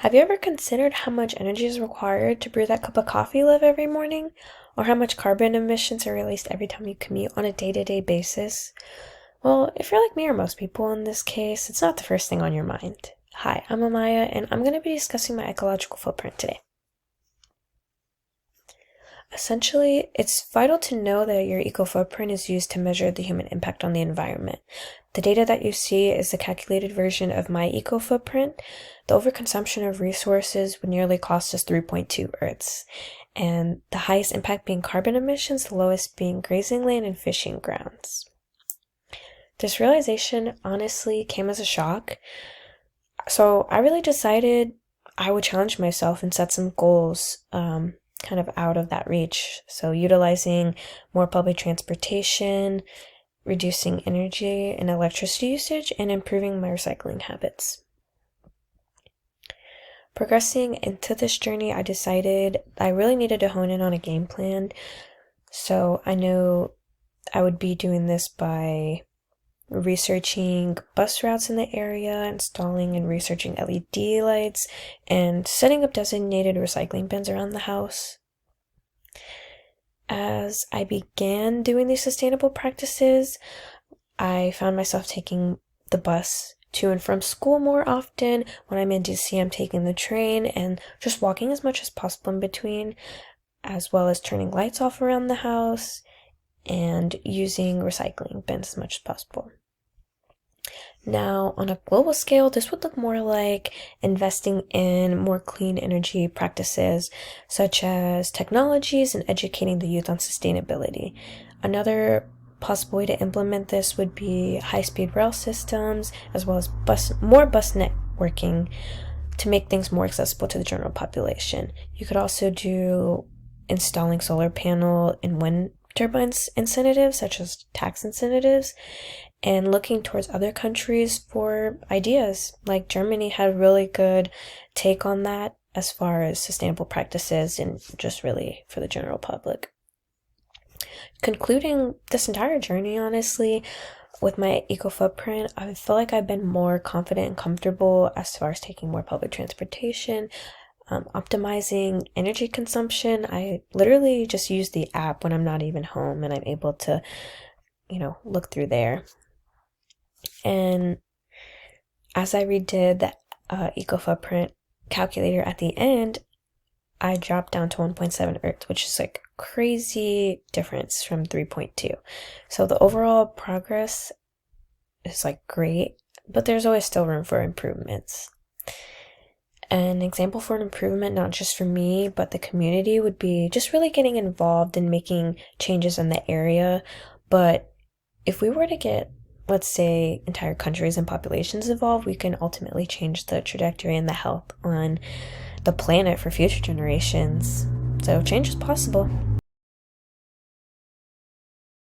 Have you ever considered how much energy is required to brew that cup of coffee you love every morning? Or how much carbon emissions are released every time you commute on a day-to-day basis? Well, if you're like me or most people in this case, it's not the first thing on your mind. Hi, I'm Amaya, and I'm going to be discussing my ecological footprint today. Essentially, it's vital to know that your eco footprint is used to measure the human impact on the environment. The data that you see is the calculated version of my eco footprint. The overconsumption of resources would nearly cost us 3.2 Earths, and the highest impact being carbon emissions, the lowest being grazing land and fishing grounds. This realization honestly came as a shock, so I really decided I would challenge myself and set some goals kind of out of that reach. So utilizing more public transportation, reducing energy and electricity usage, and improving my recycling habits. Progressing into this journey, I decided I really needed to hone in on a game plan. So I know I would be doing this by researching bus routes in the area, installing and researching LED lights, and setting up designated recycling bins around the house. As I began doing these sustainable practices, I found myself taking the bus to and from school more often. When I'm in DC, I'm taking the train and just walking as much as possible in between, as well as turning lights off around the house and using recycling bins as much as possible. Now, on a global scale, this would look more like investing in more clean energy practices, such as technologies and educating the youth on sustainability. Another possible way to implement this would be high-speed rail systems, as well as more bus networking to make things more accessible to the general population. You could also do installing solar panel and wind turbines incentives, such as tax incentives, and looking towards other countries for ideas. Like Germany had a really good take on that as far as sustainable practices and just really for the general public. Concluding this entire journey, honestly, with my eco footprint, I feel like I've been more confident and comfortable as far as taking more public transportation, optimizing energy consumption. I literally just use the app when I'm not even home and I'm able to, look through there. And as I redid the eco footprint calculator at the end, I dropped down to 1.7 Earths, which is like crazy difference from 3.2. So the overall progress is like great, but there's always still room for improvements. An example for an improvement, not just for me, but the community, would be just really getting involved in making changes in the area. But if we were to get, let's say, entire countries and populations involved, we can ultimately change the trajectory and the health on the planet for future generations. So change is possible.